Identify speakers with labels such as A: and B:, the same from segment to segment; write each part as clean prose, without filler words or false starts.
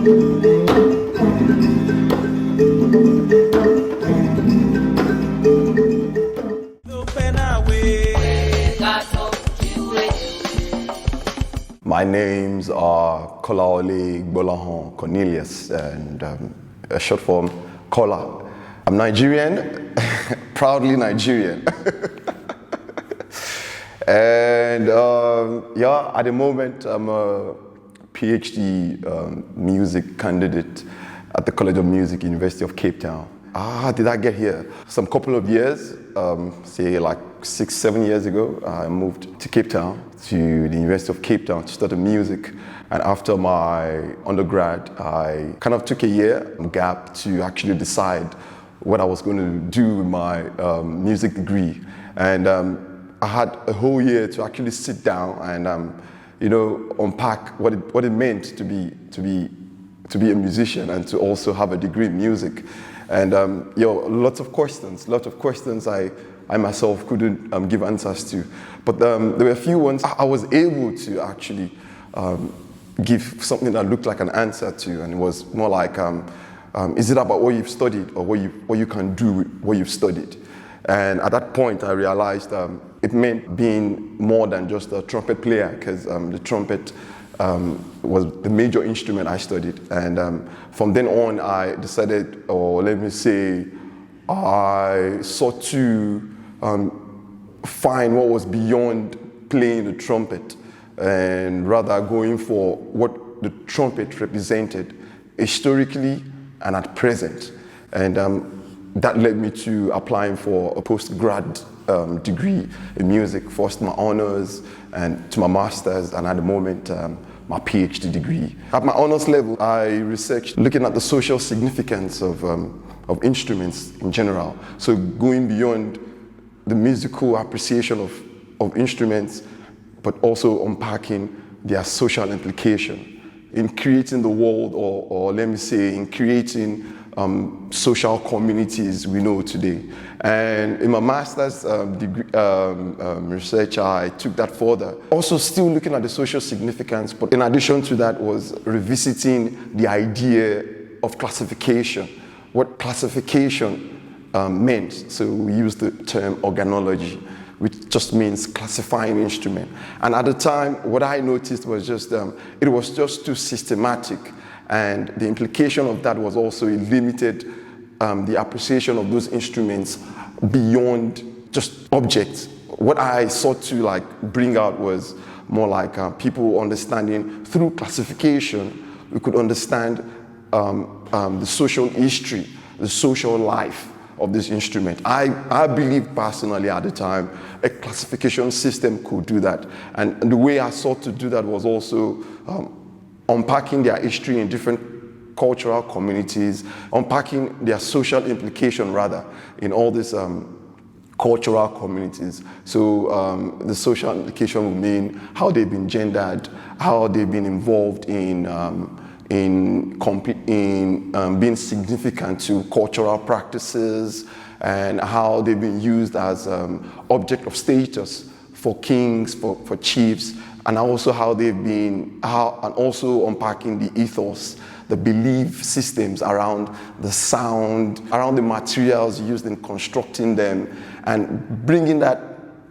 A: My names are Kola Cornelius, and a short form, Kola. I'm Nigerian, proudly Nigerian. And yeah, at the moment, I'm a PhD music candidate at the College of Music, University of Cape Town. How did I get here? Some couple of years, say like 6-7 years ago, I moved to Cape Town, to the University of Cape Town to study music. And after my undergrad, I kind of took a year gap to actually decide what I was going to do with my music degree. And I had a whole year to actually sit down and you know, unpack what it meant to be a musician and to also have a degree in music. And you know, lots of questions I myself couldn't give answers to. But there were a few ones I was able to actually give something that looked like an answer to, and it was more like, is it about what you've studied or what you can do with what you've studied? And at that point, I realized it meant being more than just a trumpet player, because the trumpet was the major instrument I studied. And from then on, I decided, or let me say, I sought to find what was beyond playing the trumpet, and rather going for what the trumpet represented historically and at present. And that led me to applying for a postgrad degree in music, first my honors and to my master's, and at the moment my PhD degree. At my honors level, I researched looking at the social significance of instruments in general. So going beyond the musical appreciation of instruments, but also unpacking their social implication in creating the world, or let me say, in creating social communities we know today. And in my master's degree research, I took that further. Also still looking at the social significance, but in addition to that was revisiting the idea of classification, what classification meant. So we used the term organology, which just means classifying instrument. And at the time, what I noticed was just, it was just too systematic. And the implication of that was also it limited the appreciation of those instruments beyond just objects. What I sought to bring out was more like people understanding through classification, we could understand the social history, the social life of this instrument. I believe personally at the time a classification system could do that. And the way I sought to do that was also unpacking their history in different cultural communities, unpacking their social implication rather in all these cultural communities. So the social implication would mean how they've been gendered, how they've been involved in being significant to cultural practices, and how they've been used as object of status for kings, for chiefs, and also how they've been, and also unpacking the ethos, the belief systems around the sound, around the materials used in constructing them, and bringing that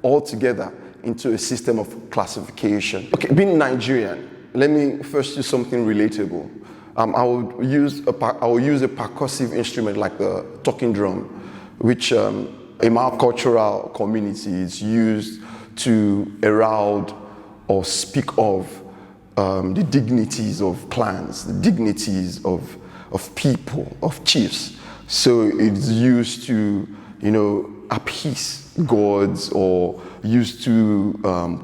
A: all together into a system of classification. Okay, being Nigerian, let me first use something relatable. I will use a percussive instrument like the talking drum, which in our cultural community is used to herald or speak of the dignities of clans, the dignities of people, of chiefs. So it's used to, you know, appease gods, or used to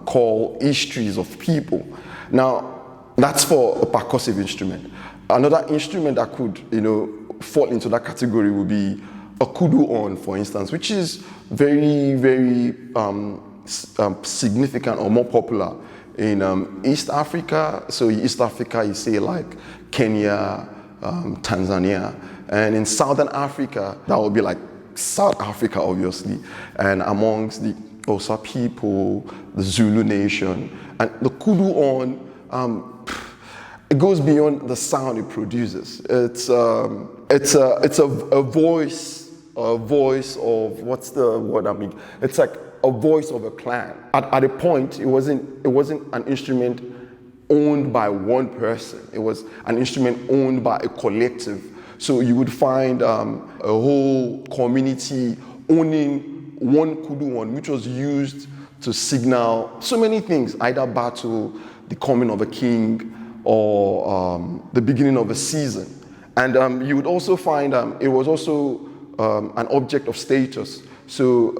A: call histories of people. Now, that's for a percussive instrument. Another instrument that could, you know, fall into that category would be a kudu horn, for instance, which is very, very significant or more popular in East Africa. So East Africa, you say like Kenya, Tanzania, and in Southern Africa, that would be like South Africa, obviously, and amongst the Xhosa people, the Zulu nation, and the kudu horn. it goes beyond the sound it produces. It's a voice of, what's the word I mean? It's like a voice of a clan. At a point, it wasn't an instrument owned by one person. It was an instrument owned by a collective. So you would find a whole community owning one kudu horn, which was used to signal so many things, either battle, the coming of a king, or the beginning of a season. And you would also find it was also an object of status. So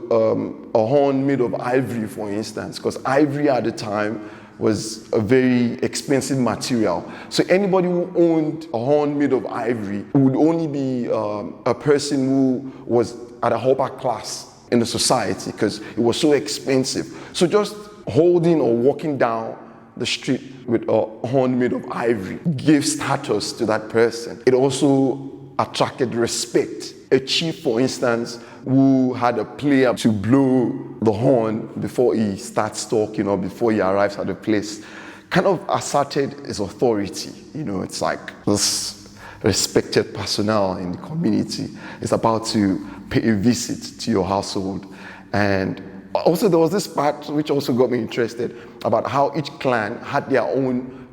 A: a horn made of ivory, for instance, because ivory at the time was a very expensive material. So anybody who owned a horn made of ivory would only be a person who was at a upper class in the society, because it was so expensive. So just holding or walking down the street with a horn made of ivory gave status to that person. It also attracted respect. A chief, for instance, who had a player to blow the horn before he starts talking or before he arrives at the place, kind of asserted his authority. It's like this respected personnel in the community is about to pay a visit to your household. And also there was this part which also got me interested about how each clan had their own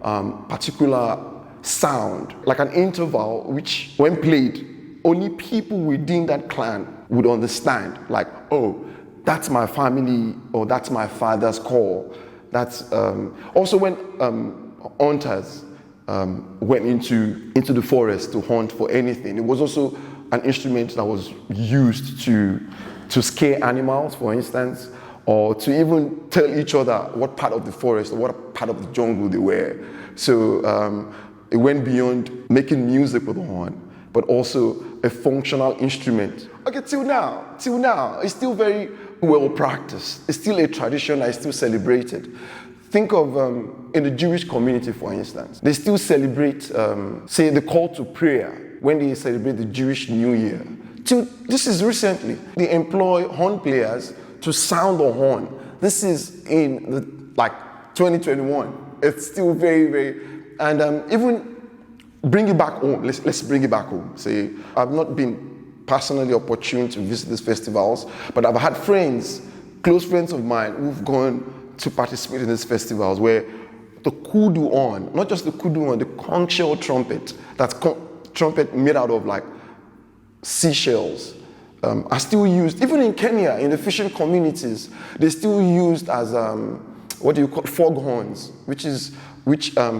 A: particular sound, like an interval, which when played, only people within that clan would understand, like, oh, that's my family, or that's my father's call. That's also when hunters went into the forest to hunt for anything. It was also an instrument that was used to scare animals, for instance, or to even tell each other what part of the forest or what part of the jungle they were. So it went beyond making music with a horn, but also a functional instrument. Okay, till now, it's still very well practiced. It's still a tradition that is still celebrated. Think of, in the Jewish community, for instance, they still celebrate, say, the call to prayer when they celebrate the Jewish New Year. Till this is recently, they employ horn players to sound the horn. This is in 2021. It's still very, very, and even bring it back home. Let's bring it back home. Say, I've not been personally opportune to visit these festivals, but I've had friends, close friends of mine, who've gone to participate in these festivals where the kudu horn, not just the kudu horn, the conch trumpet, that's trumpet made out of like seashells, are still used. Even in Kenya, in the fishing communities, they're still used as foghorns, which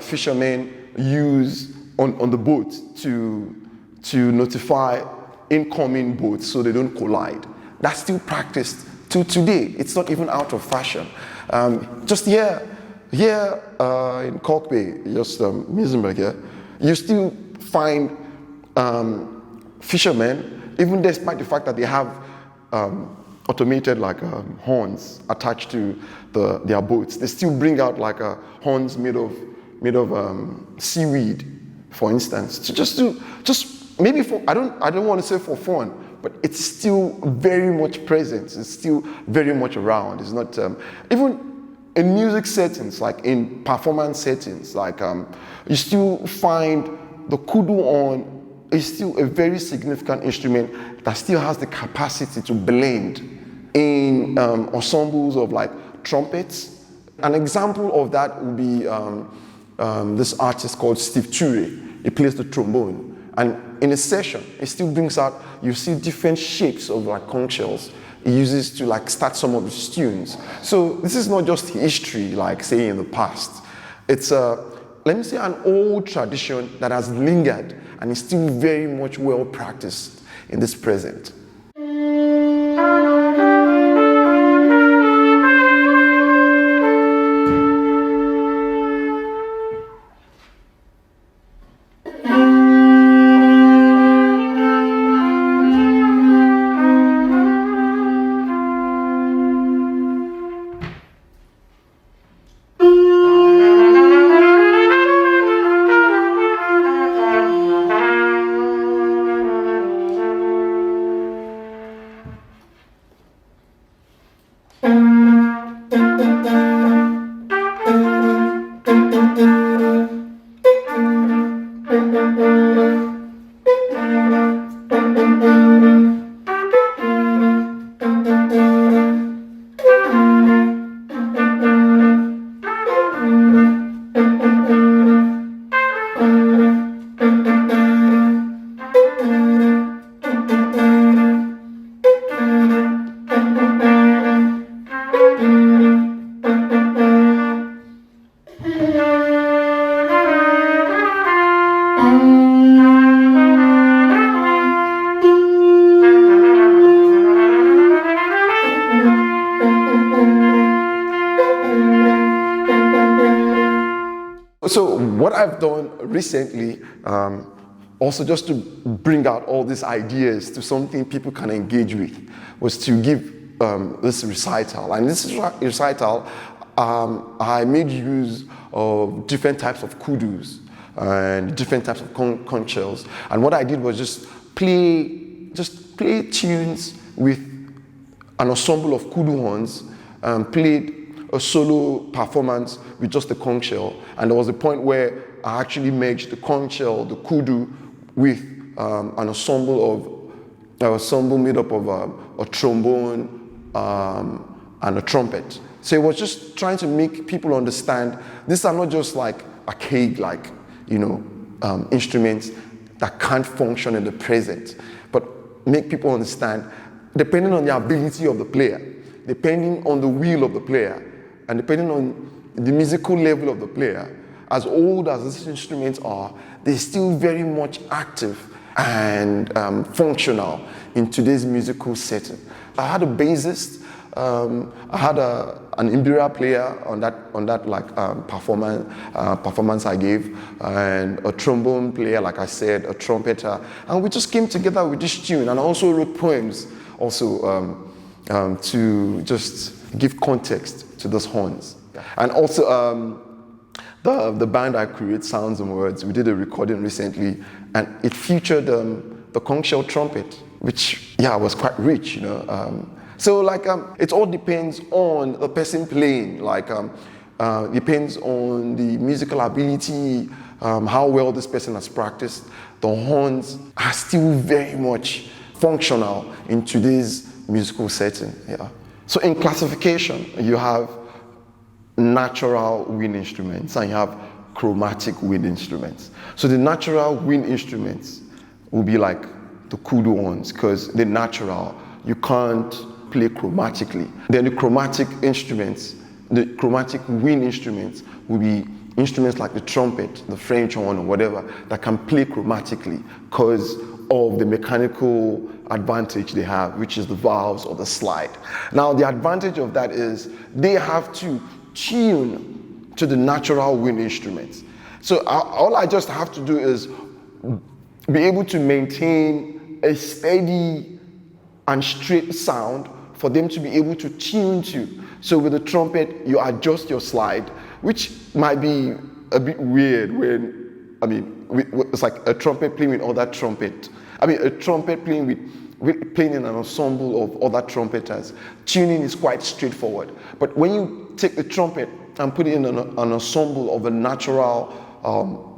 A: fishermen use on the boat to notify incoming boats so they don't collide. That's still practiced till today. It's not even out of fashion. Just here in Cork Bay, just Muizenberg here, you still find fishermen, even despite the fact that they have automated horns attached to their boats, they still bring out horns made of seaweed, for instance, just maybe for I don't want to say for fun, but it's still very much present. It's still very much around. It's not even in music settings, like in performance settings, you still find the kudu horn is still a very significant instrument that still has the capacity to blend in ensembles of trumpets. An example of that would be this artist called Steve Ture. He plays the trombone, and in a session, it still brings out, you see different shapes of conch shells. He uses to start some of his tunes. So this is not just history, say in the past. It's let me say an old tradition that has lingered and is still very much well practiced in this present. what I've done recently, also just to bring out all these ideas to something people can engage with, was to give this recital. And this recital, I made use of different types of kudus and different types of conch shells. And what I did was just play tunes with an ensemble of kudu horns, played a solo performance with just the conch shell. And there was a point where I actually merged the conch shell, the kudu, with an ensemble made up of a trombone and a trumpet. So it was just trying to make people understand these are not just like archaic, instruments that can't function in the present, but make people understand, depending on the ability of the player, depending on the will of the player, and depending on the musical level of the player, as old as these instruments are, they're still very much active and functional in today's musical setting. I had a bassist, I had an imbira player on that performance I gave, and a trombone player, like I said, a trumpeter, and we just came together with this tune. And I also wrote poems also to just give context to those horns. And also the band I create, Sounds and Words, we did a recording recently, and it featured the conch shell trumpet, which was quite rich, So it all depends on the person playing. Depends on the musical ability, how well this person has practiced. The horns are still very much functional in today's musical setting. Yeah. So in classification, you have natural wind instruments and you have chromatic wind instruments. So the natural wind instruments will be like the kudu ones, because they're natural. You can't play chromatically. Then the chromatic wind instruments will be instruments like the trumpet, the French horn, or whatever, that can play chromatically because of the mechanical advantage they have, which is the valves or the slide. Now, the advantage of that is they have to tune to the natural wind instruments. So all I just have to do is be able to maintain a steady and straight sound for them to be able to tune to. So with the trumpet, you adjust your slide, which might be a bit weird it's like a trumpet playing with other trumpet. A trumpet playing in an ensemble of other trumpeters. Tuning is quite straightforward. But when you take the trumpet and put it in an ensemble of a natural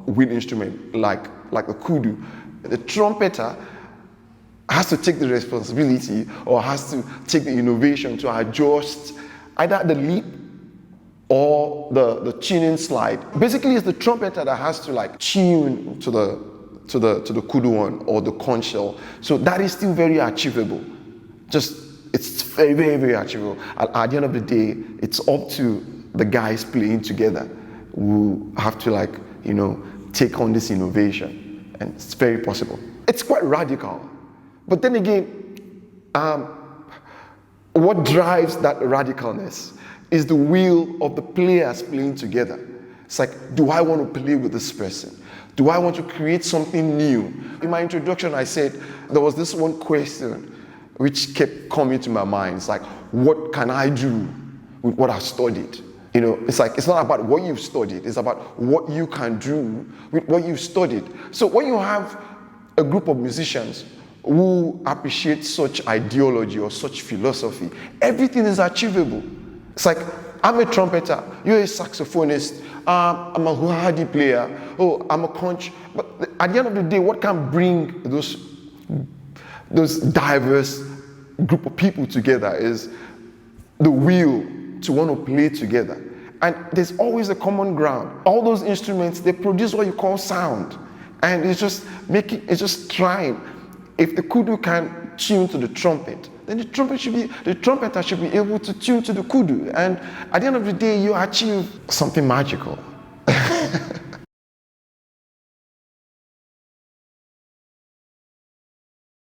A: wind instrument like the kudu, the trumpeter has to take the responsibility or has to take the innovation to adjust either the leap or the tuning slide. Basically, it's the trumpeter that has to tune to the kudu one or the conch shell. So that is still very achievable. It's very, very, very achievable. At the end of the day, it's up to the guys playing together who have to take on this innovation, and it's very possible. It's quite radical. But then again, what drives that radicalness is the will of the players playing together. It's like, do I want to play with this person? Do I want to create something new? In my introduction, I said there was this one question which kept coming to my mind. It's like, what can I do with what I've studied? It's not about what you've studied. It's about what you can do with what you've studied. So when you have a group of musicians who appreciate such ideology or such philosophy, everything is achievable. It's like, I'm a trumpeter, you're a saxophonist, I'm a huahadi player, I'm a conch. But at the end of the day, what can bring those diverse group of people together is the will to want to play together. And there's always a common ground. All those instruments, they produce what you call sound. And it's just trying. If the kudu can tune to the trumpet, then the trumpeter should be able to tune to the kudu. And at the end of the day, you achieve something magical.